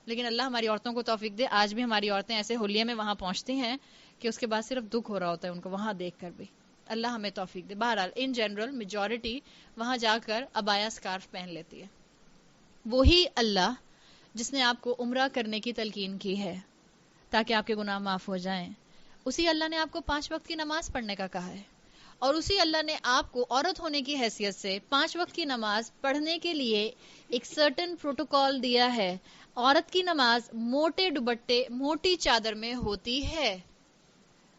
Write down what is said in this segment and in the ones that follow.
لیکن اللہ ہماری عورتوں کو توفیق دے، آج بھی ہماری عورتیں ایسے ہولیے میں وہاں پہنچتی ہیں کہ اس کے بعد صرف دکھ ہو رہا ہوتا ہے ان کو وہاں دیکھ کر بھی. اللہ ہمیں توفیق دے. بہرحال ان جنرل میجورٹی وہاں جا کر عبایا اسکارف پہن لیتی ہے. وہی اللہ جس نے آپ کو عمرہ کرنے کی تلقین کی ہے تاکہ آپ کے گناہ معاف ہو جائیں، اسی اللہ نے آپ کو 5 وقت کی نماز پڑھنے کا کہا ہے، اور اسی اللہ نے آپ کو عورت ہونے کی حیثیت سے 5 وقت کی نماز پڑھنے کے لیے ایک سرٹن پروٹوکول دیا ہے. عورت کی نماز موٹے دوپٹے موٹی چادر میں ہوتی ہے.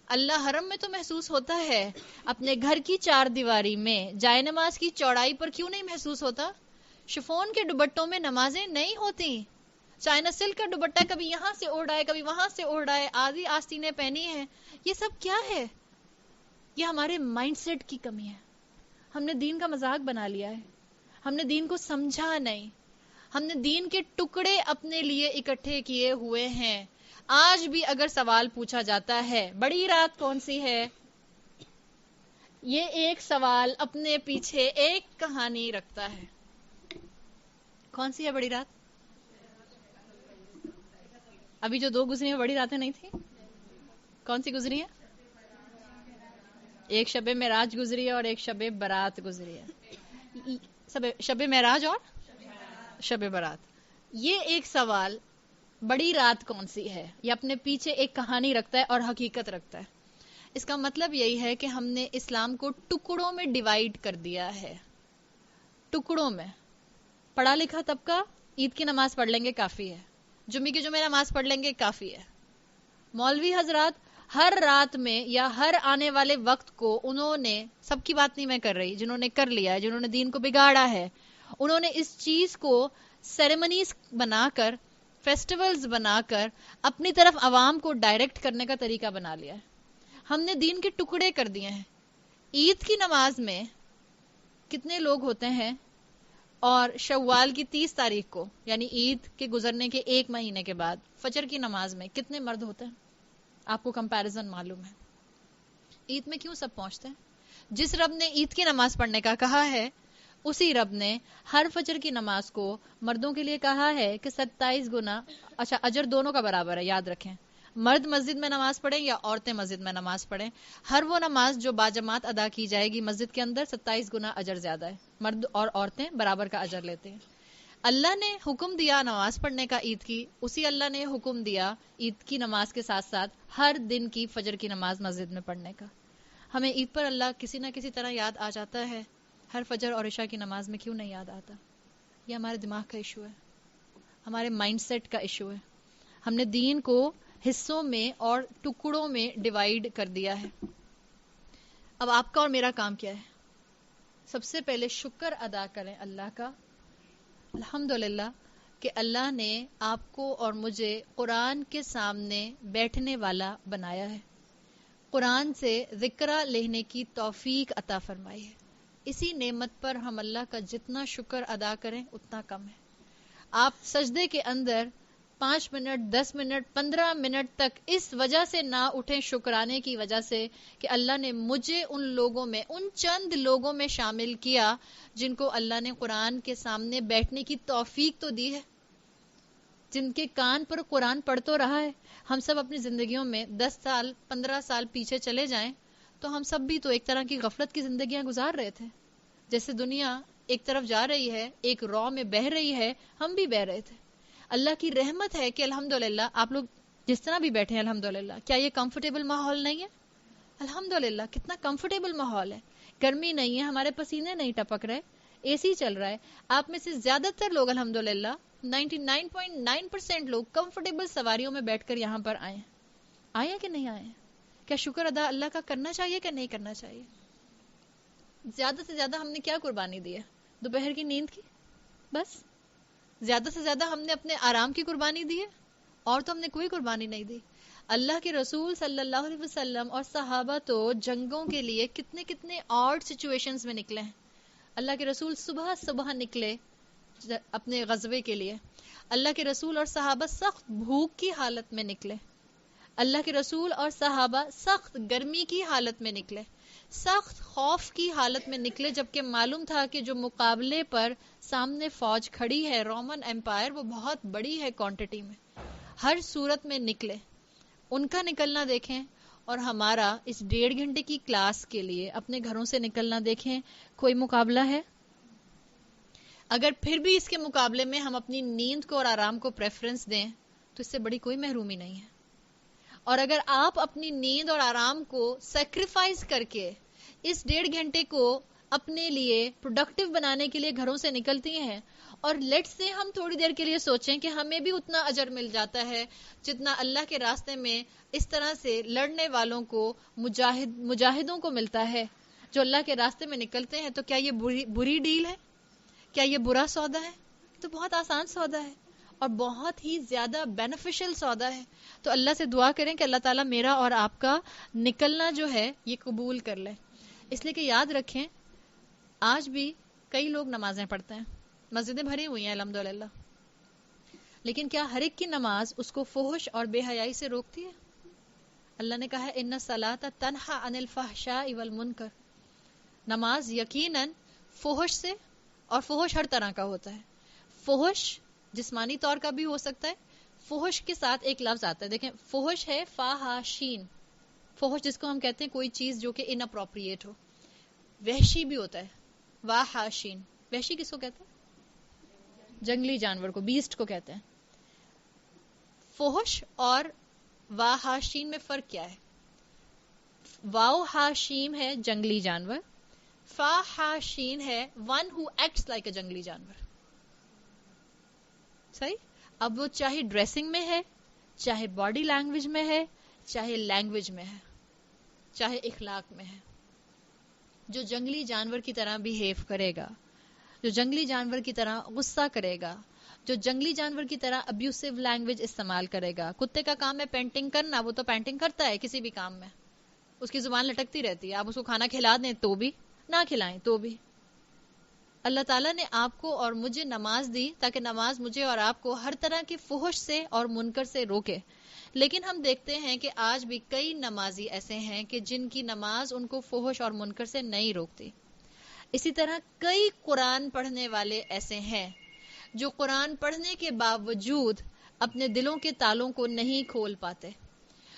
اللہ حرم میں تو محسوس ہوتا ہے، اپنے گھر کی 4 دیواری میں جائے نماز کی چوڑائی پر کیوں نہیں محسوس ہوتا؟ شفون کے دوپٹوں میں نمازیں نہیں ہوتی. چائنا سلک کا دوپٹہ کبھی یہاں سے اوڑھ آئے کبھی وہاں سے اوڑھ آئے، آدھی آستینیں پہنی ہیں. یہ سب کیا ہے؟ یہ ہمارے مائنڈ سیٹ کی کمی ہے. ہم نے دین کا مذاق بنا لیا ہے، ہم نے دین کو سمجھا نہیں، ہم نے دین کے ٹکڑے اپنے لیے اکٹھے کیے ہوئے ہیں. آج بھی اگر سوال پوچھا جاتا ہے بڑی رات کون سی ہے، یہ ایک سوال اپنے پیچھے ایک کہانی رکھتا ہے. کون سی ہے بڑی رات؟ ابھی جو 2 گزری ہیں بڑی راتیں نہیں تھیں؟ کون سی گزری ہیں؟ ایک شب معراج گزری ہے اور ایک شب برات گزری ہے. شب معراج اور شب برات. یہ ایک سوال بڑی رات کون سی ہے یہ اپنے پیچھے ایک کہانی رکھتا ہے اور حقیقت رکھتا ہے. اس کا مطلب یہی ہے کہ ہم نے اسلام کو ٹکڑوں میں ڈیوائیڈ کر دیا ہے. ٹکڑوں میں. پڑھا لکھا طبقہ عید کی نماز پڑھ لیں گے کافی ہے، جمعے کی جمعے نماز پڑھ لیں گے کافی ہے. مولوی حضرات ہر رات میں یا ہر آنے والے وقت کو انہوں نے، سب کی بات نہیں میں کر رہی، جنہوں نے کر لیا ہے، جنہوں نے دین کو بگاڑا ہے، انہوں نے اس چیز کو سیریمنیز بنا کر، فیسٹیولز بنا کر اپنی طرف عوام کو ڈائریکٹ کرنے کا طریقہ بنا لیا ہے. ہم نے دین کے ٹکڑے کر دیے ہیں. عید کی نماز میں کتنے لوگ ہوتے ہیں، اور شوال کی 30 تاریخ کو یعنی عید کے گزرنے کے 1 مہینے کے بعد فجر کی نماز میں کتنے مرد ہوتے ہیں؟ آپ کو کمپیریزن معلوم ہے. عید میں کیوں سب پہنچتے ہیں؟ جس رب نے عید کی نماز پڑھنے کا کہا ہے اسی رب نے ہر فجر کی نماز کو مردوں کے لیے کہا ہے کہ 27 گنا، اچھا اجر دونوں کا برابر ہے، یاد رکھیں. مرد مسجد میں نماز پڑھیں یا عورتیں مسجد میں نماز پڑھیں، ہر وہ نماز جو باجماعت ادا کی جائے گی مسجد کے اندر 27 گنا اجر زیادہ ہے. مرد اور عورتیں برابر کا اجر لیتے ہیں. اللہ نے حکم دیا نماز پڑھنے کا عید کی، اسی اللہ نے حکم دیا عید کی نماز کے ساتھ ساتھ ہر دن کی فجر کی نماز مسجد میں پڑھنے کا. ہمیں عید پر اللہ کسی نہ کسی طرح یاد آ جاتا ہے، ہر فجر اور عشاء کی نماز میں کیوں نہیں یاد آتا؟ یہ ہمارے دماغ کا ایشو ہے، ہمارے مائنڈ سیٹ کا ایشو ہے. ہم نے دین کو حصوں میں اور ٹکڑوں میں ڈیوائیڈ کر دیا ہے. اب آپ کا اور میرا کام کیا ہے؟ سب سے پہلے شکر ادا کریں اللہ کا، الحمدللہ کہ اللہ نے آپ کو اور مجھے قرآن کے سامنے بیٹھنے والا بنایا ہے، قرآن سے ذکرہ لینے کی توفیق عطا فرمائی ہے. اسی نعمت پر ہم اللہ کا جتنا شکر ادا کریں اتنا کم ہے. آپ سجدے کے اندر 5 منٹ 10 منٹ 15 منٹ تک اس وجہ سے نہ اٹھیں، شکرانے کی وجہ سے کہ اللہ نے مجھے ان لوگوں میں، ان چند لوگوں میں شامل کیا جن کو اللہ نے قرآن کے سامنے بیٹھنے کی توفیق تو دی ہے، جن کے کان پر قرآن پڑھ تو رہا ہے. ہم سب اپنی زندگیوں میں 10 سال 15 سال پیچھے چلے جائیں تو ہم سب بھی تو ایک طرح کی غفلت کی زندگیاں گزار رہے تھے. جیسے دنیا ایک طرف جا رہی ہے، ایک رو میں بہہ رہی ہے، ہم بھی بہہ رہے تھے. اللہ کی رحمت ہے کہ الحمدللہ آپ لوگ جس طرح بھی بیٹھے ہیں الحمدللہ. کیا یہ کمفرٹیبل ماحول نہیں ہے؟ الحمدللہ کتنا کمفرٹیبل ماحول ہے. گرمی نہیں ہے، ہمارے پسینے نہیں ٹپک رہے، اے سی چل رہا ہے. آپ میں سے زیادہ تر لوگ الحمدللہ 99.9% لوگ کمفرٹیبل سواریوں میں بیٹھ کر یہاں پر آئے ہیں کہ نہیں آئے ہیں؟ کیا شکر ادا اللہ کا کرنا چاہیے کہ نہیں کرنا چاہیے؟ زیادہ سے زیادہ ہم نے کیا قربانی دی ہے؟ دوپہر کی نیند کی، بس. زیادہ سے زیادہ ہم نے اپنے آرام کی قربانی دی ہے، اور تو ہم نے کوئی قربانی نہیں دی. اللہ کے رسول صلی اللہ علیہ وسلم اور صحابہ تو جنگوں کے لیے کتنے کتنے آڈ سچویشنز میں نکلے ہیں. اللہ کے رسول صبح صبح نکلے اپنے غزوے کے لیے. اللہ کے رسول اور صحابہ سخت بھوک کی حالت میں نکلے. اللہ کے رسول اور صحابہ سخت گرمی کی حالت میں نکلے. سخت خوف کی حالت میں نکلے، جبکہ معلوم تھا کہ جو مقابلے پر سامنے فوج کھڑی ہے رومن امپائر، وہ بہت بڑی ہے کوانٹٹی میں. ہر صورت میں نکلے. ان کا نکلنا دیکھیں اور ہمارا اس 1.5 گھنٹے کی کلاس کے لیے اپنے گھروں سے نکلنا دیکھیں. کوئی مقابلہ ہے؟ اگر پھر بھی اس کے مقابلے میں ہم اپنی نیند کو اور آرام کو پریفرنس دیں تو اس سے بڑی کوئی محرومی نہیں ہے. اور اگر آپ اپنی نیند اور آرام کو سیکریفائز کر کے اس 1.5 گھنٹے کو اپنے لیے پروڈکٹیو بنانے کے لیے گھروں سے نکلتی ہیں، اور لیٹ سے ہم تھوڑی دیر کے لیے سوچیں کہ ہمیں بھی اتنا اجر مل جاتا ہے جتنا اللہ کے راستے میں اس طرح سے لڑنے والوں کو، مجاہدوں کو ملتا ہے جو اللہ کے راستے میں نکلتے ہیں، تو کیا یہ بری ڈیل ہے؟ کیا یہ برا سودا ہے؟ تو بہت آسان سودا ہے اور بہت ہی زیادہ بینیفیشل سودا ہے. تو اللہ سے دعا کریں کہ اللہ تعالیٰ میرا اور آپ کا نکلنا جو ہے یہ قبول کر لے. اس لیے کہ یاد رکھیں، آج بھی کئی لوگ نمازیں پڑھتے ہیں، مسجدیں بھری ہوئی ہیں الحمدللہ، لیکن کیا ہر ایک کی نماز اس کو فحش اور بے حیائی سے روکتی ہے؟ اللہ نے کہا ہے ان الصلاۃ تنہی عن الفحشاء والمنکر. نماز یقیناً فحش سے، اور فحش ہر طرح کا ہوتا ہے. فحش جسمانی طور کا بھی ہو سکتا ہے. فحش کے ساتھ ایک لفظ آتا ہے، دیکھیں فحش ہے فاحشین. فحش جس کو ہم کہتے ہیں کوئی چیز جو کہ ان اپروپریٹ ہو. وحشی بھی ہوتا ہے واحشین. وحشی کس کو کہتے ہیں؟ جنگلی جانور کو، بیسٹ کو کہتے ہیں. فحش اور واحشین میں فرق کیا ہے؟ واو حاشیم ہے جنگلی جانور، فاحشین ہے one who acts like a جنگلی جانور. صحیح؟ اب وہ چاہے ڈریسنگ میں ہے، چاہے باڈی لینگویج میں ہے، چاہے لینگویج میں ہے، چاہے اخلاق میں ہے، جو جنگلی جانور کی طرح بیہیو کرے گا، جو جنگلی جانور کی طرح غصہ کرے گا، جو جنگلی جانور کی طرح ابیوسو لینگویج استعمال کرے گا. کتے کا کام ہے پینٹنگ کرنا، وہ تو پینٹنگ کرتا ہے کسی بھی کام میں، اس کی زبان لٹکتی رہتی ہے. آپ اس کو کھانا کھلا دیں تو بھی، نہ کھلائیں تو بھی. اللہ تعالیٰ نے آپ کو اور مجھے نماز دی تاکہ نماز مجھے اور آپ کو ہر طرح کی فحش سے اور منکر سے روکے. لیکن ہم دیکھتے ہیں کہ آج بھی کئی نمازی ایسے ہیں کہ جن کی نماز ان کو فحش اور منکر سے نہیں روکتی. اسی طرح کئی قرآن پڑھنے والے ایسے ہیں جو قرآن پڑھنے کے باوجود اپنے دلوں کے تالوں کو نہیں کھول پاتے،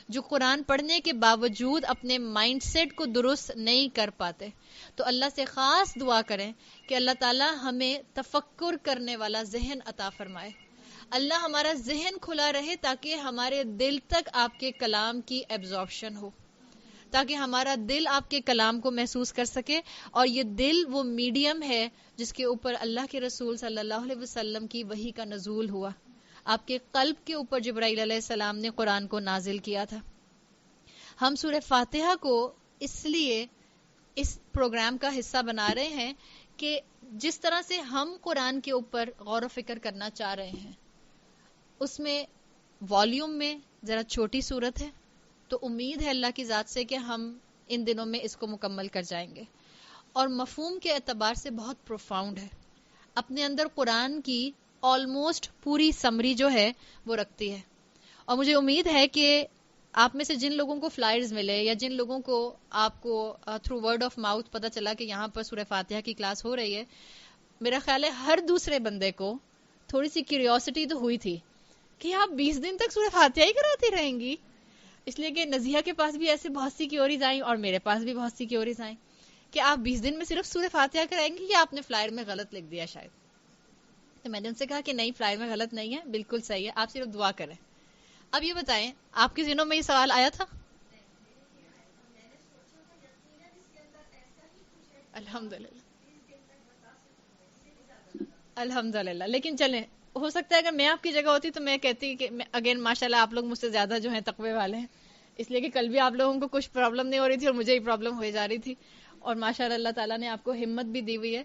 جو قرآن پڑھنے کے باوجود اپنے مائنڈ سیٹ کو درست نہیں کر پاتے. تو اللہ سے خاص دعا کریں کہ اللہ تعالیٰ ہمیں تفکر کرنے والا ذہن عطا فرمائے. اللہ ہمارا ذہن کھلا رہے تاکہ ہمارے دل تک آپ کے کلام کی ایبزارپشن ہو، تاکہ ہمارا دل آپ کے کلام کو محسوس کر سکے. اور یہ دل وہ میڈیم ہے جس کے اوپر اللہ کے رسول صلی اللہ علیہ وسلم کی وحی کا نزول ہوا. آپ کے قلب کے اوپر جبرائیل علیہ السلام نے قرآن کو نازل کیا تھا. ہم سورہ فاتحہ کو اس لیے اس پروگرام کا حصہ بنا رہے ہیں کہ جس طرح سے ہم قرآن کے اوپر غور و فکر کرنا چاہ رہے ہیں، اس میں والیوم میں ذرا چھوٹی صورت ہے، تو امید ہے اللہ کی ذات سے کہ ہم ان دنوں میں اس کو مکمل کر جائیں گے. اور مفہوم کے اعتبار سے بہت پروفاؤنڈ ہے، اپنے اندر قرآن کی آلموسٹ پوری سمری جو ہے وہ رکھتی ہے. اور مجھے امید ہے کہ آپ میں سے جن لوگوں کو فلائرز ملے یا جن لوگوں کو آپ کو تھرو ورڈ آف ماؤتھ پتہ چلا کہ یہاں پر سورہ فاتحہ کی کلاس ہو رہی ہے، میرا خیال ہے ہر دوسرے بندے کو تھوڑی سی کیوریوسٹی تو ہوئی تھی کہ آپ 20 دن تک سورہ فاتحہ ہی کراتی رہیں گی. اس لیے کہ نزیہ کے پاس بھی ایسے بہت سی کیوریز آئیں اور میرے پاس بھی بہت سی کیوریز آئیں کہ آپ 20 دن میں صرف سورہ فاتحہ کرائیں گی یا آپ نے فلائر میں غلط لکھ دیا شاید. تو میں نے ان سے کہا کہ نہیں، فلائر میں غلط نہیں ہے، بالکل صحیح ہے، آپ صرف دعا کریں. اب یہ بتائیں آپ کے ذہنوں میں یہ سوال آیا تھا؟ الحمدللہ الحمدللہ. لیکن چلیں، ہو سکتا ہے اگر میں آپ کی جگہ ہوتی تو میں کہتی کہ اگین ماشاءاللہ آپ لوگ مجھ سے زیادہ جو ہیں تقوی والے ہیں، اس لیے کہ کل بھی آپ لوگوں کو کچھ پرابلم نہیں ہو رہی تھی اور مجھے ہی پرابلم ہو جا رہی تھی، اور ماشاءاللہ اللہ تعالیٰ نے آپ کو ہمت بھی دی ہوئی ہے.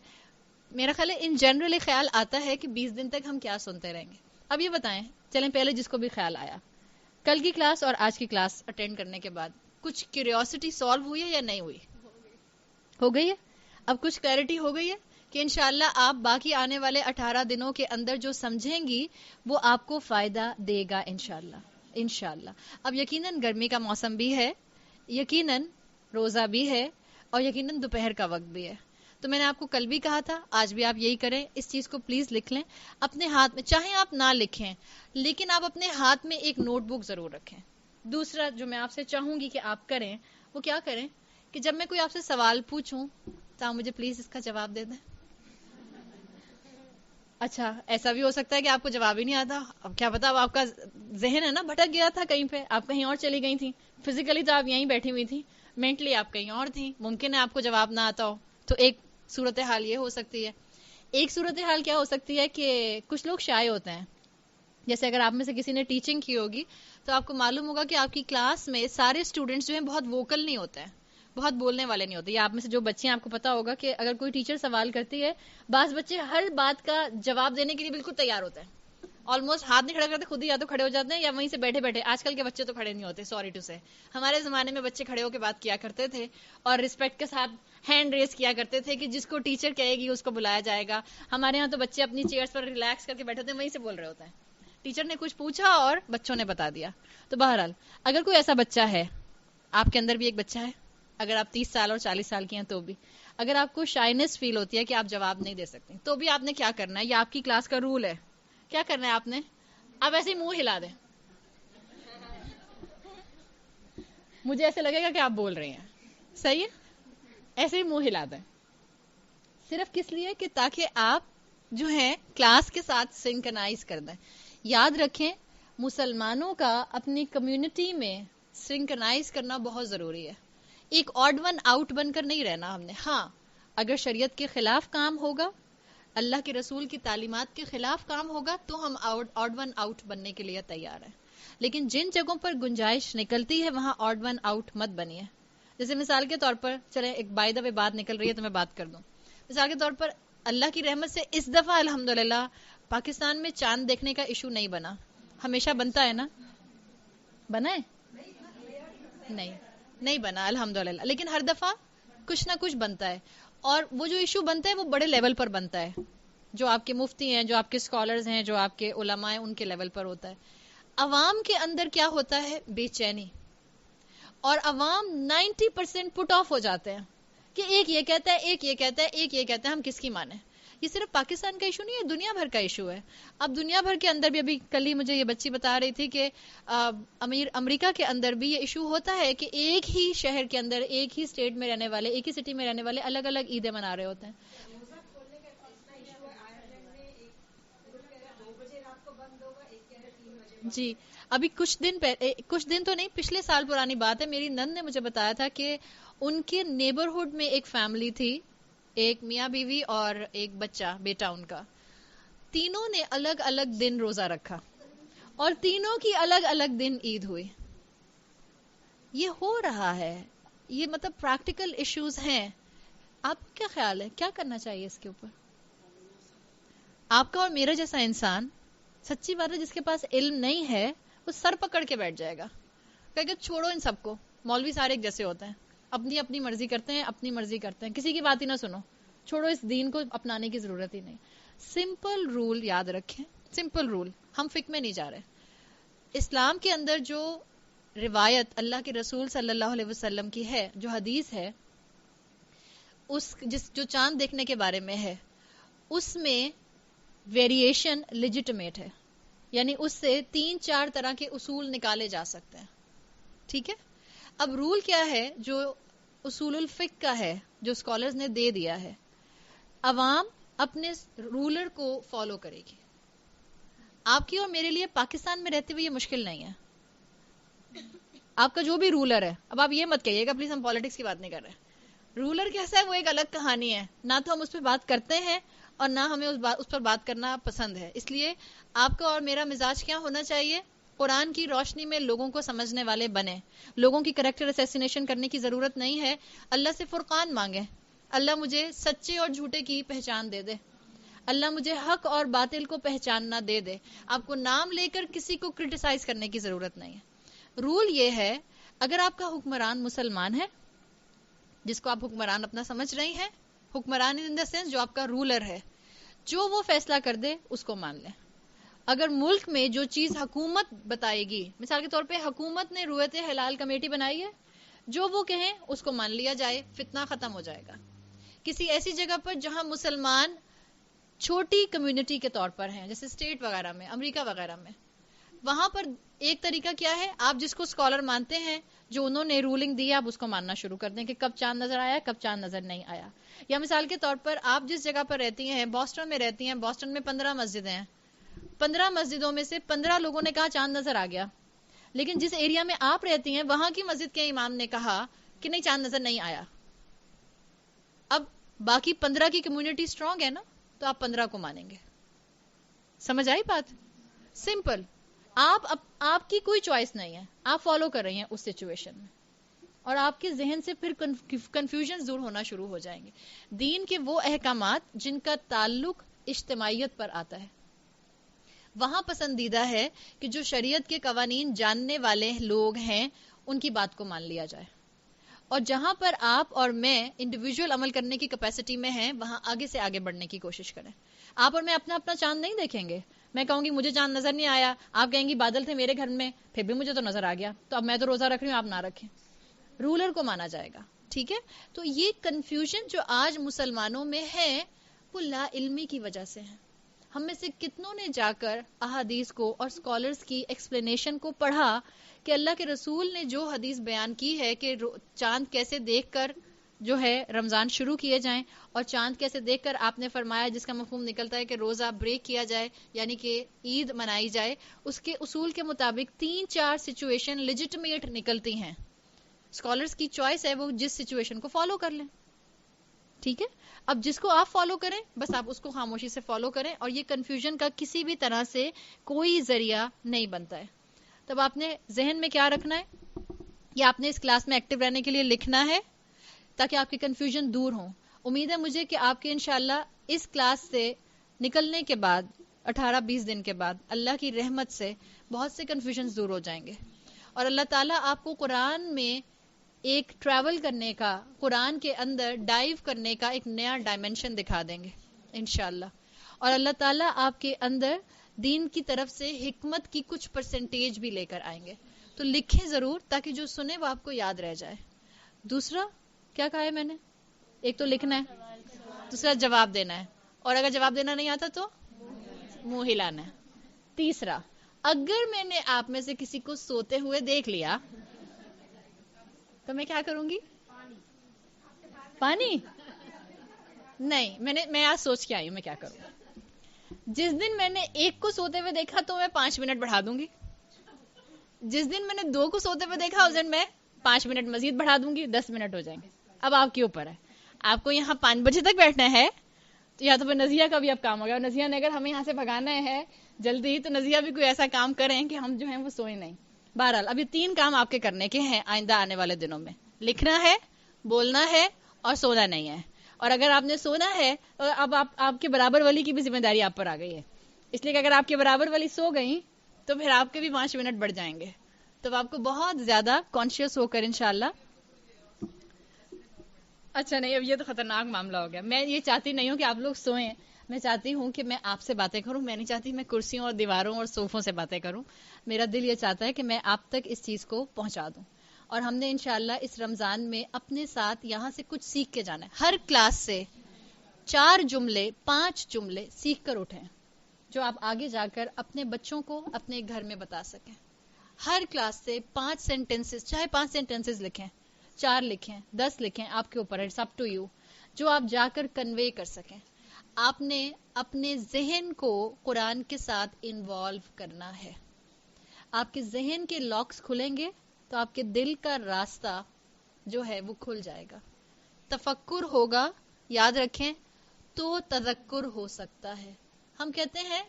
میرا خیال ہے ان جنرلی خیال آتا ہے کہ 20 دن تک ہم کیا سنتے رہیں گے. اب یہ بتائیں، چلیں پہلے جس کو بھی خیال آیا کل کی کلاس اور آج کی کلاس اٹینڈ کرنے کے بعد کچھ کیوریوسٹی سالو ہوئی ہے یا نہیں ہوئی؟ ہو گئی ہے. اب کچھ کلیئرٹی ہو گئی ہے کہ انشاءاللہ آپ باقی آنے والے 18 دنوں کے اندر جو سمجھیں گی وہ آپ کو فائدہ دے گا انشاءاللہ. اب یقیناً گرمی کا موسم بھی ہے، یقیناً روزہ بھی ہے، اور یقیناً دوپہر کا وقت بھی ہے. تو میں نے آپ کو کل بھی کہا تھا, آج بھی آپ یہی کریں. اس چیز کو پلیز لکھ لیں اپنے ہاتھ میں, چاہے آپ نہ لکھیں لیکن آپ اپنے ہاتھ میں ایک نوٹ بک ضرور رکھیں. دوسرا جو میں آپ سے چاہوں گی کہ آپ کریں وہ کیا کریں کہ جب میں کوئی آپ سے سوال پوچھوں تو آپ مجھے پلیز اس کا جواب دے دیں. اچھا ایسا بھی ہو سکتا ہے کہ آپ کو جواب ہی نہیں آتا, اب کیا پتا اب آپ کا ذہن ہے نا بھٹک گیا تھا کہیں پہ, آپ کہیں اور چلی گئی تھیں. فزیکلی تو آپ یہیں بیٹھی ہوئی تھیں, مینٹلی آپ کہیں اور تھیں, ممکن ہے آپ کو جواب نہ آتا ہو. تو ایک صورتحال یہ ہو سکتی ہے. ایک صورتحال کیا ہو سکتی ہے کہ کچھ لوگ شائع ہوتے ہیں. جیسے اگر آپ میں سے کسی نے ٹیچنگ کی ہوگی تو آپ کو معلوم ہوگا کہ آپ کی کلاس میں سارے اسٹوڈنٹس جو ہیں بہت ووکل نہیں ہوتے ہیں, بہت بولنے والے نہیں ہوتے. یا آپ میں سے جو بچے ہیں آپ کو پتا ہوگا کہ اگر کوئی ٹیچر سوال کرتی ہے, بعض بچے ہر بات کا جواب دینے کے لیے بالکل تیار ہوتے ہیں, آلموسٹ ہاتھ نہیں کھڑا کرتے, خود ہی یا تو کھڑے ہو جاتے ہیں یا وہیں سے بیٹھے بیٹھے. آج کل کے بچے تو کھڑے نہیں ہوتے, سوری ٹو سے. ہمارے زمانے میں بچے کھڑے ہو کے بات کیا کرتے تھے اور رسپیکٹ کے ساتھ ہینڈ ریز کیا کرتے تھے کہ جس کو ٹیچر کہے گی اس کو بلایا جائے گا. ہمارے ہاں تو بچے اپنی چیئرز پر ریلیکس کر کے بیٹھے ہوتے ہیں, وہیں سے بول رہے ہوتے ہیں. ٹیچر نے کچھ پوچھا اور بچوں نے بتا دیا. تو بہرحال اگر کوئی ایسا بچہ ہے, آپ کے اندر بھی ایک بچہ ہے, اگر آپ 30 سال اور 40 سال کی ہیں تو بھی, اگر آپ کو شائنس فیل ہوتی ہے کہ آپ جواب نہیں دے سکتے, تو بھی آپ نے کیا کرنا ہے, یہ آپ کی کلاس کا رول ہے. کیا کرنا ہے آپ نے, آپ ایسے ہی منہ ہلا دیں. مجھے ایسے لگے گا کہ آپ بول رہے ہیں, صحیح ہے, ایسے ہی منہ ہلا دیں. صرف کس لیے کہ تاکہ آپ جو ہیں کلاس کے ساتھ سنکرنائز کر دیں. یاد رکھیں مسلمانوں کا اپنی کمیونٹی میں سنکرنائز کرنا بہت ضروری ہے. ایک آڈ ون آؤٹ بن کر نہیں رہنا ہم نے. ہاں اگر شریعت کے خلاف کام ہوگا, اللہ کے رسول کی تعلیمات کے خلاف کام ہوگا تو ہم آڈ ون آؤٹ بننے کے لیے تیار ہیں. لیکن جن جگہوں پر گنجائش نکلتی ہے وہاں آڈ ون آؤٹ مت بنیے. جیسے مثال کے طور پر, چلیں ایک بائی دا وے بات نکل رہی ہے تو میں بات کر دوں. مثال کے طور پر اللہ کی رحمت سے اس دفعہ الحمدللہ پاکستان میں چاند دیکھنے کا ایشو نہیں بنا. ہمیشہ بنتا ہے نا, بنا ہے نہیں بنا الحمدللہ, لیکن ہر دفعہ کچھ نہ کچھ بنتا ہے. اور وہ جو ایشو بنتا ہے وہ بڑے لیول پر بنتا ہے, جو آپ کے مفتی ہیں, جو آپ کے اسکالرز ہیں, جو آپ کے علماء ہیں, ان کے لیول پر ہوتا ہے. عوام کے اندر کیا ہوتا ہے, بے چینی, اور عوام 90% پٹ آف ہو جاتے ہیں کہ ایک یہ کہتا ہے, ایک یہ کہتا ہے, ایک یہ کہتا ہے, ہم کس کی مانیں. یہ صرف پاکستان کا ایشو نہیں ہے, دنیا بھر کا ایشو ہے. اب دنیا بھر کے اندر بھی, ابھی کل ہی مجھے یہ بچی بتا رہی تھی کہ امریکہ کے اندر بھی یہ ایشو ہوتا ہے کہ ایک ہی شہر کے اندر, ایک ہی اسٹیٹ میں رہنے والے, ایک ہی سٹی میں رہنے والے الگ الگ عیدیں منا رہے ہوتے ہیں. جی ابھی کچھ دن تو نہیں, پچھلے سال پرانی بات ہے, میری نند نے مجھے بتایا تھا کہ ان کے نیبرہڈ میں ایک فیملی تھی, ایک میاں بیوی اور ایک بچہ, بیٹا ان کا. تینوں نے الگ الگ دن روزہ رکھا اور تینوں کی الگ الگ دن عید ہوئی. یہ ہو رہا ہے, یہ مطلب پریکٹیکل ایشوز ہیں. آپ کا کیا خیال ہے, کیا کرنا چاہیے اس کے اوپر؟ آپ کا اور میرا جیسا انسان, سچی بات ہے, جس کے پاس علم نہیں ہے وہ سر پکڑ کے بیٹھ جائے گا, کہے گا چھوڑو ان سب کو, مولوی سارے ایک جیسے ہوتے ہیں, اپنی اپنی مرضی کرتے ہیں, اپنی مرضی کرتے ہیں, کسی کی بات ہی نہ سنو, چھوڑو, اس دین کو اپنانے کی ضرورت ہی نہیں. سمپل رول یاد رکھیں, سمپل رول. ہم فقہ میں نہیں جا رہے. اسلام کے اندر جو روایت اللہ کے رسول صلی اللہ علیہ وسلم کی ہے, جو حدیث ہے, جو چاند دیکھنے کے بارے میں ہے, اس میں ویریشن لیجٹمیٹ ہے, یعنی اس سے 3-4 طرح کے اصول نکالے جا سکتے ہیں. ٹھیک ہے, اب رول کیا ہے جو اصول الفقہ کا ہے, جو اسکالرز نے دے دیا ہے, عوام اپنے رولر کو فالو کرے گی. آپ کی اور میرے لیے پاکستان میں رہتے ہوئے یہ مشکل نہیں ہے. آپ کا جو بھی رولر ہے, اب آپ یہ مت کہیے گا پلیز, ہم پالیٹکس کی بات نہیں کر رہے. رولر کیسا ہے وہ ایک الگ کہانی ہے, نہ تو ہم اس پہ بات کرتے ہیں اور نہ ہمیں اس پر بات کرنا پسند ہے. اس لیے آپ کا اور میرا مزاج کیا ہونا چاہیے, قرآن کی روشنی میں لوگوں کو سمجھنے والے بنے. لوگوں کی کریکٹر اسیسینیشن کرنے کی ضرورت نہیں ہے. اللہ سے فرقان مانگے, اللہ مجھے سچے اور جھوٹے کی پہچان دے دے, اللہ مجھے حق اور باطل کو پہچاننا دے دے. آپ کو نام لے کر کسی کو کرٹیسائز کرنے کی ضرورت نہیں ہے. رول یہ ہے, اگر آپ کا حکمران مسلمان ہے, جس کو آپ حکمران اپنا سمجھ رہی ہیں, حکمران ان دا سینس جو آپ کا رولر ہے, جو وہ فیصلہ کر دے اس کو مان لیں. اگر ملک میں جو چیز حکومت بتائے گی, مثال کے طور پہ حکومت نے رویت حلال کمیٹی بنائی ہے, جو وہ کہیں اس کو مان لیا جائے، فتنہ ختم ہو جائے گا. کسی ایسی جگہ پر جہاں مسلمان چھوٹی کمیونٹی کے طور پر ہیں، جیسے اسٹیٹ وغیرہ میں، امریکہ وغیرہ میں، وہاں پر ایک طریقہ کیا ہے، آپ جس کو اسکالر مانتے ہیں، جو انہوں نے رولنگ دی ہے، آپ اس کو ماننا شروع کر دیں کہ کب چاند نظر آیا، کب چاند نظر نہیں آیا. یا مثال کے طور پر آپ جس جگہ پر رہتی ہیں، بوسٹن میں رہتی ہیں، بوسٹن میں 15 مسجدیں ہیں، 15 مسجدوں میں سے 15 لوگوں نے کہا چاند نظر آ گیا، لیکن جس ایریا میں آپ رہتی ہیں وہاں کی مسجد کے امام نے کہا کہ نہیں، چاند نظر نہیں آیا. اب باقی 15 کی کمیونٹی اسٹرانگ ہے نا، تو آپ 15 کو مانیں گے. سمجھ آئی بات؟ سمپل. آپ کی کوئی چوائس نہیں ہے، آپ فالو کر رہی ہیں اس سچویشن میں، اور آپ کے ذہن سے پھر کنفیوژن دور ہونا شروع ہو جائیں گے. دین کے وہ احکامات جن کا تعلق اجتماعیت پر آتا ہے، وہاں پسندیدہ ہے کہ جو شریعت کے قوانین جاننے والے لوگ ہیں ان کی بات کو مان لیا جائے. اور جہاں پر آپ اور میں انڈیویجول عمل کرنے کی کیپیسٹی میں ہیں، وہاں آگے سے آگے بڑھنے کی کوشش کریں. آپ اور میں اپنا اپنا چاند نہیں دیکھیں گے. میں کہوں گی مجھے چاند نظر نہیں آیا، آپ کہیں گی بادل تھے میرے گھر میں، پھر بھی مجھے تو نظر آ گیا، تو اب میں تو روزہ رکھ رہی ہوں، آپ نہ رکھیں. رولر کو مانا جائے گا. ٹھیک ہے؟ تو یہ کنفیوژن جو آج مسلمانوں میں ہے وہ لا علمی کی وجہ سے ہے. ہم میں سے کتنوں نے جا کر احادیث کو اور اسکالرز کی ایکسپلینیشن کو پڑھا کہ اللہ کے رسول نے جو حدیث بیان کی ہے کہ چاند کیسے دیکھ کر جو ہے رمضان شروع کیے جائیں، اور چاند کیسے دیکھ کر آپ نے فرمایا جس کا مفہوم نکلتا ہے کہ روزہ بریک کیا جائے، یعنی کہ عید منائی جائے، اس کے اصول کے مطابق 3-4 سچویشن لیجٹمیٹ نکلتی ہیں. اسکالرز کی چوائس ہے وہ جس سچویشن کو فالو کر لیں. ٹھیک ہے؟ اب جس کو آپ فالو کریں بس آپ اس کو خاموشی سے فالو کریں، اور یہ کنفیوژن کا کسی بھی طرح سے کوئی ذریعہ نہیں بنتا ہے. تب آپ نے ذہن میں کیا رکھنا ہے، یا آپ نے اس کلاس میں ایکٹیو رہنے کے لیے لکھنا ہے تاکہ آپ کی کنفیوژن دور ہوں. امید ہے مجھے کہ آپ کے انشاءاللہ اس کلاس سے نکلنے کے بعد 18-20 دن کے بعد اللہ کی رحمت سے بہت سے کنفیوژنز دور ہو جائیں گے، اور اللہ تعالیٰ آپ کو قرآن میں ایک ٹریول کرنے کا، قرآن کے اندر ڈائیو کرنے کا ایک نیا ڈائمنشن دکھا دیں گے انشاءاللہ. اور اللہ تعالیٰ آپ کے اندر دین کی طرف سے حکمت کی کچھ پرسنٹیج بھی لے کر آئیں گے. تو لکھیں ضرور تاکہ جو سنے وہ آپ کو یاد رہ جائے. دوسرا کیا کہا ہے میں نے؟ ایک تو لکھنا ہے، دوسرا جواب دینا ہے، اور اگر جواب دینا نہیں آتا تو منہ ہلانا ہے. تیسرا، اگر میں نے آپ میں سے کسی کو سوتے ہوئے دیکھ لیا تو میں کیا کروں گی؟ پانی نہیں، میں آج سوچ کے آئی ہوں میں کیا کروں. جس دن میں نے ایک کو سوتے ہوئے دیکھا تو میں 5 منٹ بڑھا دوں گی. جس دن میں نے 2 کو سوتے ہوئے دیکھا اس دن میں 5 منٹ مزید بڑھا دوں گی، 10 منٹ ہو جائیں گے. اب آپ کے اوپر ہے، آپ کو یہاں 5 بجے تک بیٹھنا ہے تو یا تو پھر نزیہ کا بھی اب کام ہوگا، اور نزیہ نے اگر ہمیں یہاں سے بھگانا ہے جلدی تو نزیہ بھی کوئی ایسا کام کریں کہ ہم جو ہیں وہ سوئیں نہیں. بہرحال ابھی 3 کام آپ کے کرنے کے ہیں آئندہ آنے والے دنوں میں: لکھنا ہے، بولنا ہے، اور سونا نہیں ہے. اور اگر آپ نے سونا ہے تو اب آپ کے برابر والی کی بھی ذمہ داری آپ پر آ گئی ہے، اس لیے کہ اگر آپ کے برابر والی سو گئی تو پھر آپ کے بھی 5 منٹ بڑھ جائیں گے. تو آپ کو بہت زیادہ کانشیس ہو کر انشاءاللہ. اچھا نہیں، اب یہ تو خطرناک معاملہ ہو گیا. میں یہ چاہتی نہیں ہوں کہ آپ لوگ سوئیں، میں چاہتی ہوں کہ میں آپ سے باتیں کروں. میں نہیں چاہتی میں کرسیوں اور دیواروں اور صوفوں سے باتیں کروں. میرا دل یہ چاہتا ہے کہ میں آپ تک اس چیز کو پہنچا دوں. اور ہم نے انشاءاللہ اس رمضان میں اپنے ساتھ یہاں سے کچھ سیکھ کے جانا ہے. ہر کلاس سے 4 جملے 5 جملے سیکھ کر اٹھیں جو آپ آگے جا کر اپنے بچوں کو اپنے گھر میں بتا سکیں. ہر کلاس سے 5 سینٹنسز، چاہے 5 سینٹنسز لکھیں، 4 لکھیں، 10 لکھیں، آپ کے اوپر ہے، اٹس اپ ٹو یو، جو آپ جا کر کنوے کر سکیں. آپ نے اپنے ذہن کو قرآن کے ساتھ انوالو کرنا ہے. آپ کے ذہن کے لاکس کھلیں گے تو آپ کے دل کا راستہ جو ہے وہ کھل جائے گا. تفکر ہوگا، یاد رکھیں، تو تذکر ہو سکتا ہے. ہم کہتے ہیں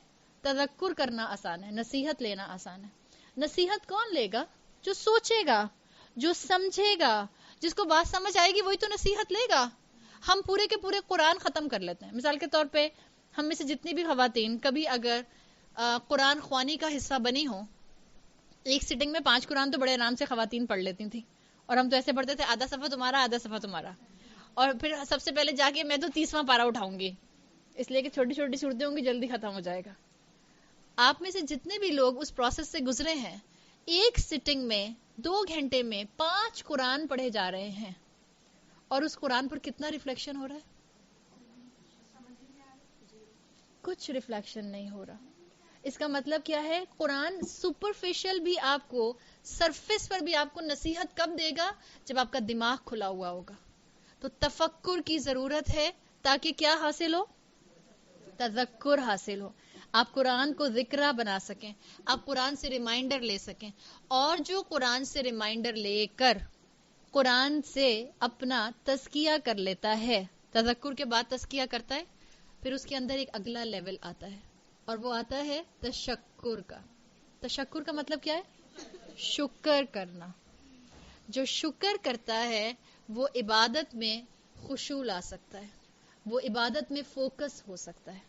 تذکر کرنا آسان ہے، نصیحت لینا آسان ہے. نصیحت کون لے گا؟ جو سوچے گا، جو سمجھے گا، جس کو بات سمجھ آئے گی وہی تو نصیحت لے گا. ہم پورے کے پورے قرآن ختم کر لیتے ہیں. مثال کے طور پہ ہم میں سے جتنی بھی خواتین کبھی اگر قرآن خوانی کا حصہ بنی ہوں، ایک سٹنگ میں 5 قرآن تو بڑے آرام سے خواتین پڑھ لیتی تھیں، اور ہم تو ایسے پڑھتے تھے آدھا صفحہ تمہارا، آدھا صفحہ تمہارا، اور پھر سب سے پہلے جا کے میں تو 30واں پارا اٹھاؤں گی، اس لیے کہ چھوٹی چھوٹی صورتیں ہوں گی، جلدی ختم ہو جائے گا. آپ میں سے جتنے بھی لوگ اس پروسیس سے گزرے ہیں، ایک سٹنگ میں 2 گھنٹے میں 5 قرآن پڑھے جا رہے ہیں اور اس قرآن پر کتنا ریفلیکشن ہو رہا ہے؟ کچھ ریفلیکشن نہیں ہو رہا. اس کا مطلب کیا ہے؟ قرآن سپرفیشل بھی آپ کو، سرفیس پر بھی آپ کو نصیحت کب دے گا؟ جب آپ کا دماغ کھلا ہوا ہوگا. تو تفکر کی ضرورت ہے تاکہ کیا حاصل ہو؟ تذکر حاصل ہو. آپ قرآن کو ذکرہ بنا سکیں، آپ قرآن سے ریمائنڈر لے سکیں. اور جو قرآن سے ریمائنڈر لے کر قرآن سے اپنا تزکیہ کر لیتا ہے، تذکر کے بعد تزکیہ کرتا ہے، پھر اس کے اندر ایک اگلا لیول آتا ہے اور وہ آتا ہے تشکر کا. تشکر کا مطلب کیا ہے؟ شکر کرنا. جو شکر کرتا ہے وہ عبادت میں خشوع لا سکتا ہے، وہ عبادت میں فوکس ہو سکتا ہے.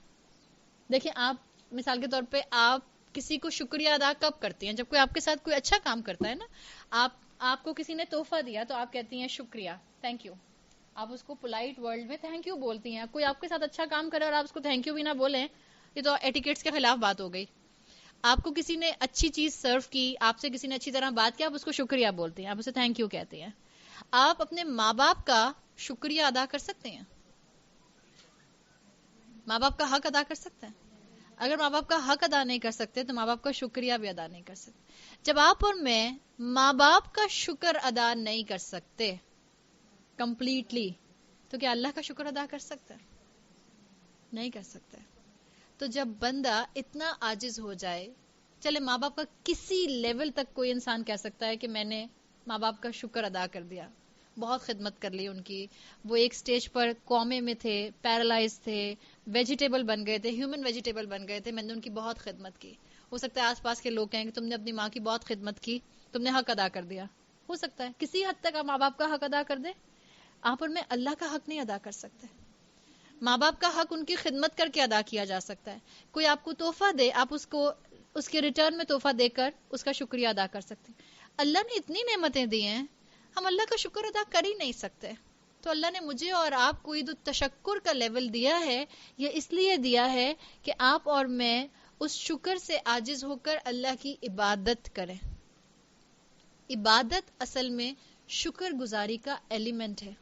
دیکھیں، آپ مثال کے طور پہ آپ کسی کو شکریہ ادا کب کرتی ہیں؟ جب کوئی آپ کے ساتھ کوئی اچھا کام کرتا ہے نا. آپ کو کسی نے تحفہ دیا تو آپ کہتی ہیں شکریہ، تھینک یو. آپ اس کو پولائٹ ورلڈ میں تھینک یو بولتی ہیں. کوئی آپ کے ساتھ اچھا کام کرے اور آپ اس کو تھینک یو بھی نہ بولیں، یہ تو ایٹیکیٹس کے خلاف بات ہو گئی. آپ کو کسی نے اچھی چیز سرو کی، آپ سے کسی نے اچھی طرح بات کیا، آپ اس کو شکریہ بولتے ہیں، آپ اسے تھینک یو کہتے ہیں. آپ اپنے ماں باپ کا شکریہ ادا کر سکتے ہیں؟ ماں باپ کا حق ادا کر سکتے ہیں؟ اگر ماں باپ کا حق ادا نہیں کر سکتے تو ماں باپ کا شکریہ بھی ادا نہیں کر سکتے. جب آپ اور میں ماں باپ کا شکر ادا نہیں کر سکتے کمپلیٹلی، تو کیا اللہ کا شکر ادا کر سکتے ہیں؟ نہیں کر سکتے. تو جب بندہ اتنا عاجز ہو جائے، چلے ماں باپ کا کسی لیول تک کوئی انسان کہہ سکتا ہے کہ میں نے ماں باپ کا شکر ادا کر دیا، بہت خدمت کر لی ان کی. وہ ایک سٹیج پر کومے میں تھے، پیرالائز تھے، ویجیٹیبل بن گئے تھے، ہیومن ویجیٹیبل بن گئے تھے، میں نے ان کی بہت خدمت کی. ہو سکتا ہے آس پاس کے لوگ کہیں کہ تم نے اپنی ماں کی بہت خدمت کی، تم نے حق ادا کر دیا. ہو سکتا ہے کسی حد تک آپ ماں باپ کا حق ادا کر دیں. آپ اور میں اللہ کا حق نہیں ادا کر سکتے. ماں باپ کا حق ان کی خدمت کر کے ادا کیا جا سکتا ہے. کوئی آپ کو تحفہ دے، آپ اس کو اس کے ریٹرن میں تحفہ دے کر اس کا شکریہ ادا کر سکتے ہیں. اللہ نے اتنی نعمتیں دی ہیں، ہم اللہ کا شکر ادا کر ہی نہیں سکتے. تو اللہ نے مجھے اور آپ کو عید التشکر کا لیول دیا ہے، یہ اس لیے دیا ہے کہ آپ اور میں اس شکر سے عاجز ہو کر اللہ کی عبادت کریں. عبادت اصل میں شکر گزاری کا ایلیمنٹ ہے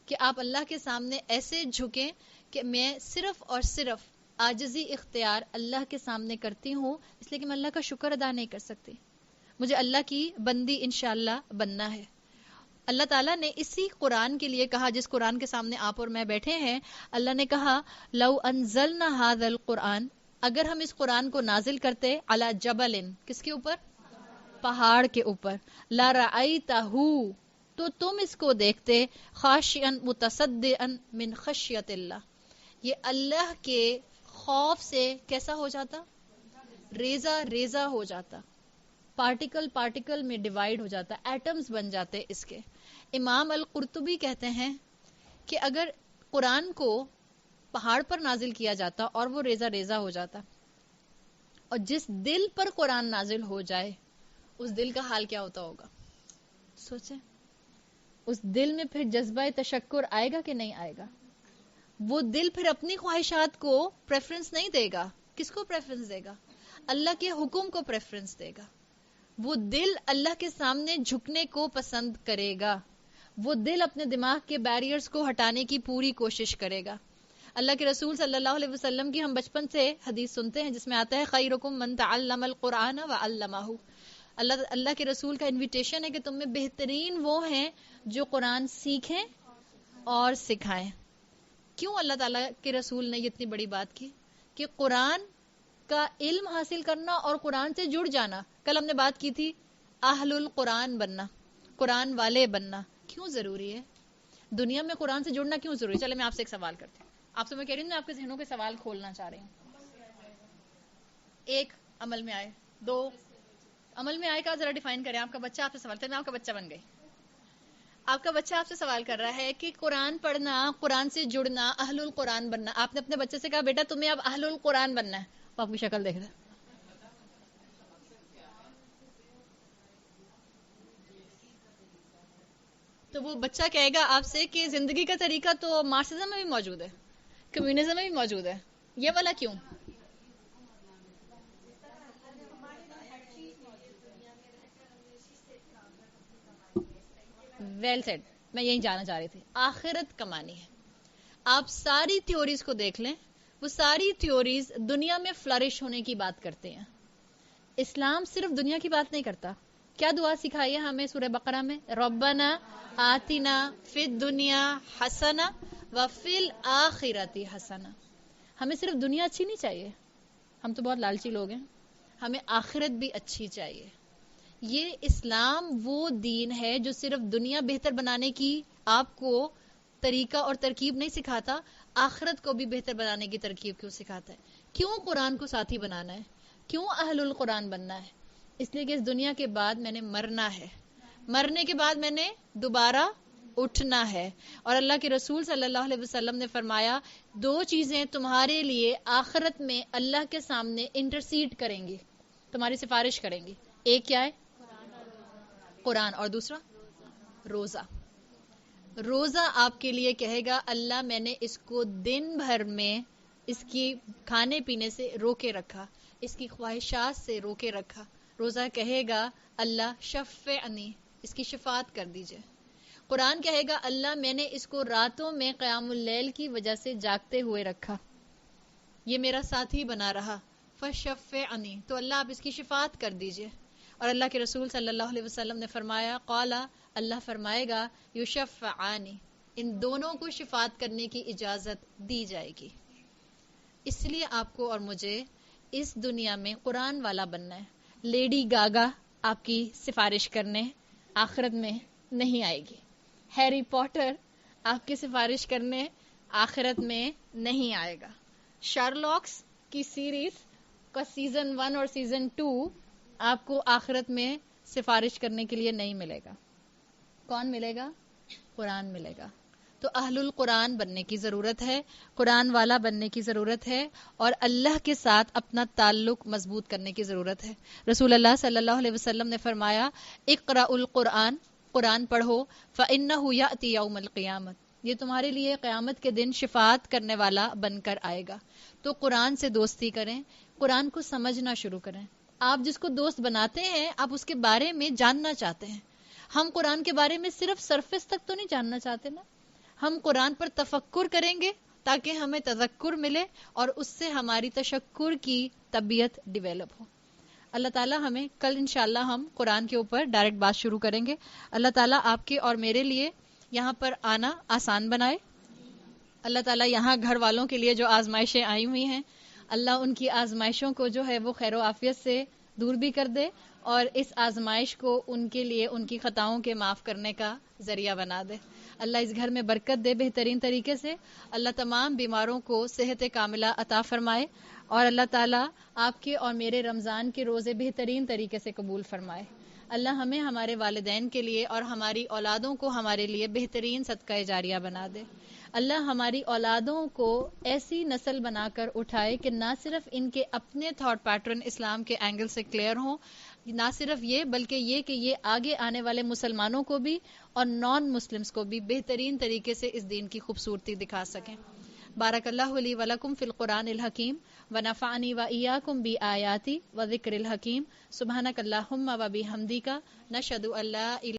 کہ آپ اللہ کے سامنے ایسے جھکیں کہ میں صرف اور صرف عاجزی اختیار اللہ کے سامنے کرتی ہوں، اس لیے کہ میں اللہ کا شکر ادا نہیں کر سکتی. مجھے اللہ کی بندی انشاءاللہ بننا ہے. اللہ تعالیٰ نے اسی قرآن کے لیے کہا، جس قرآن کے سامنے آپ اور میں بیٹھے ہیں، اللہ نے کہا لو انزلنا هذا القرآن، اگر ہم اس قرآن کو نازل کرتے علی جبل، کس کے اوپر؟ پہاڑ کے اوپر، لا رأیتہ، تو تم اس کو دیکھتے خاشعا متصدعا من خشیت اللہ، یہ اللہ کے خوف سے کیسا ہو جاتا؟ ریزہ ریزہ ہو جاتا، پارٹیکل پارٹیکل میں ڈیوائیڈ ہو جاتا، ایٹمز بن جاتے اس کے. امام القرطبی کہتے ہیں کہ اگر قرآن کو پہاڑ پر نازل کیا جاتا اور وہ ریزہ ریزہ ہو جاتا، اور جس دل پر قرآن نازل ہو جائے اس دل کا حال کیا ہوتا ہوگا؟ سوچیں. اس دل میں پھر جذبہ تشکر آئے گا کہ نہیں آئے گا؟ وہ دل پھر اپنی خواہشات کو پریفرنس نہیں دے گا. کس کو پریفرنس دے گا؟ اللہ کے حکم کو پریفرنس دے گا. وہ دل اللہ کے سامنے جھکنے کو پسند کرے گا. وہ دل اپنے دماغ کے بیریئرز کو ہٹانے کی پوری کوشش کرے گا. اللہ کے رسول صلی اللہ علیہ وسلم کی ہم بچپن سے حدیث سنتے ہیں جس میں آتا ہے خیرکم من تعلم القرآن وعلمہ. اللہ کے رسول کا انویٹیشن ہے کہ تم میں بہترین وہ ہیں جو قرآن سیکھیں اور سکھائیں. کیوں اللہ تعالیٰ کے رسول نے یہ اتنی بڑی بات کی؟ کہ قرآن کا علم حاصل کرنا اور قرآن سے جڑ جانا. کل ہم نے بات کی تھی اہل القرآن بننا، قرآن والے بننا کیوں ضروری ہے؟ دنیا میں قرآن سے جڑنا کیوں ضروری ہے؟ چلے میں آپ سے ایک سوال کرتی ہوں. آپ سے میں کہہ رہی ہوں میں آپ کے ذہنوں کے سوال کھولنا چاہ رہی ہوں. ایک، عمل میں آئے. دو، عمل میں آئے کا ذرا ڈیفائن کریں. آپ کا بچہ آپ سے سوال کرتا ہے، میں آپ کا بچہ بن گئی. آپ کا بچہ آپ سے سوال کر رہا ہے کہ قرآن پڑھنا، قرآن سے جڑنا، اہل القرآن بننا. آپ نے اپنے بچے سے کہا بیٹا تمہیں اب اہل القرآن بننا ہے. وہ آپ کی شکل دیکھ رہا ہے. تو وہ بچہ کہے گا آپ سے کہ زندگی کا طریقہ تو مارکسزم میں بھی موجود ہے، کمیونزم میں بھی موجود ہے، یہ والا کیوں؟ Well said. میں یہی جانا چاہ رہی تھی. آخرت کمانی ہے. آپ ساری تھیوریز کو دیکھ لیں, وہ ساری تھیوریز دنیا میں فلرش ہونے کی بات کرتے ہیں. اسلام صرف دنیا کی بات نہیں کرتا. کیا دعا سکھائی ہے ہمیں سورہ بقرہ میں؟ ربنا آتنا فی الدنیا حسنہ وفی الآخرۃ حسنہ. ہمیں صرف دنیا اچھی نہیں چاہیے, ہم تو بہت لالچی لوگ ہیں, ہمیں آخرت بھی اچھی چاہیے. یہ اسلام وہ دین ہے جو صرف دنیا بہتر بنانے کی آپ کو طریقہ اور ترکیب نہیں سکھاتا, آخرت کو بھی بہتر بنانے کی ترکیب کیوں سکھاتا ہے. کیوں قرآن کو ساتھی بنانا ہے, کیوں اہل القرآن بننا ہے؟ اس لیے کہ اس دنیا کے بعد میں نے مرنا ہے, مرنے کے بعد میں نے دوبارہ اٹھنا ہے. اور اللہ کے رسول صلی اللہ علیہ وسلم نے فرمایا 2 چیزیں تمہارے لیے آخرت میں اللہ کے سامنے انٹرسیڈ کریں گی, تمہاری سفارش کریں گی. ایک کیا ہے؟ قرآن, اور دوسرا روزہ. روزہ آپ کے لیے کہے گا اللہ میں نے اس کو دن بھر میں اس کی کھانے پینے سے روکے رکھا, اس کی خواہشات سے روکے رکھا. روزہ کہے گا اللہ شفعنی, اس کی شفاعت کر دیجئے. قرآن کہے گا اللہ میں نے اس کو راتوں میں قیام اللیل کی وجہ سے جاگتے ہوئے رکھا, یہ میرا ساتھی بنا رہا. فشفعنی, تو اللہ آپ اس کی شفاعت کر دیجئے. اور اللہ کے رسول صلی اللہ علیہ وسلم نے فرمایا قال, اللہ فرمائے گا یشفعانی, ان دونوں کو شفاعت کرنے کی اجازت دی جائے گی. اس لیے آپ کو اور مجھے اس دنیا میں قرآن والا بننا ہے. لیڈی گاگا آپ کی سفارش کرنے آخرت میں نہیں آئے گی. ہیری پوٹر آپ کی سفارش کرنے آخرت میں نہیں آئے گا. شارلوکس کی سیریز کا سیزن 1 اور سیزن 2 آپ کو آخرت میں سفارش کرنے کے لیے نہیں ملے گا. کون ملے گا؟ قرآن ملے گا. تو اہل القرآن بننے کی ضرورت ہے, قرآن والا بننے کی ضرورت ہے, اور اللہ کے ساتھ اپنا تعلق مضبوط کرنے کی ضرورت ہے. رسول اللہ صلی اللہ علیہ وسلم نے فرمایا اقرأ القرآن, قرآن پڑھو, فإنہ یأتی یوم القیامت, یہ تمہارے لیے قیامت کے دن شفاعت کرنے والا بن کر آئے گا. تو قرآن سے دوستی کریں, قرآن کو سمجھنا شروع کریں. آپ جس کو دوست بناتے ہیں آپ اس کے بارے میں جاننا چاہتے ہیں. ہم قرآن کے بارے میں صرف سرفیس تک تو نہیں جاننا چاہتے نا, ہم قرآن پر تفکر کریں گے تاکہ ہمیں تذکر ملے اور اس سے ہماری تشکر کی طبیعت ڈیولپ ہو. اللہ تعالیٰ ہمیں کل انشاءاللہ ہم قرآن کے اوپر ڈائریکٹ بات شروع کریں گے. اللہ تعالیٰ آپ کے اور میرے لیے یہاں پر آنا آسان بنائے. اللہ تعالیٰ یہاں گھر والوں کے لیے جو آزمائشیں آئی ہوئی ہیں, اللہ ان کی آزمائشوں کو جو ہے وہ خیر و عافیت سے دور بھی کر دے, اور اس آزمائش کو ان کے لیے ان کی خطاؤں کے معاف کرنے کا ذریعہ بنا دے. اللہ اس گھر میں برکت دے بہترین طریقے سے. اللہ تمام بیماروں کو صحت کاملہ عطا فرمائے, اور اللہ تعالیٰ آپ کے اور میرے رمضان کے روزے بہترین طریقے سے قبول فرمائے. اللہ ہمیں ہمارے والدین کے لیے اور ہماری اولادوں کو ہمارے لیے بہترین صدقہ جاریہ بنا دے. اللہ ہماری اولادوں کو ایسی نسل بنا کر اٹھائے کہ نہ صرف ان کے اپنے تھاٹ پیٹرن اسلام کے اینگل سے کلیئر ہوں, نہ صرف یہ بلکہ یہ کہ یہ آگے آنے والے مسلمانوں کو بھی اور نان مسلمز کو بھی بہترین طریقے سے اس دین کی خوبصورتی دکھا سکیں. بارک اللہ لی ولکم فی القرآن الحکیم ونفعنی وإیاکم بآیاتی وذکر الحکیم. سبحانک اللہم وبحمدک نشہد ان لا الہ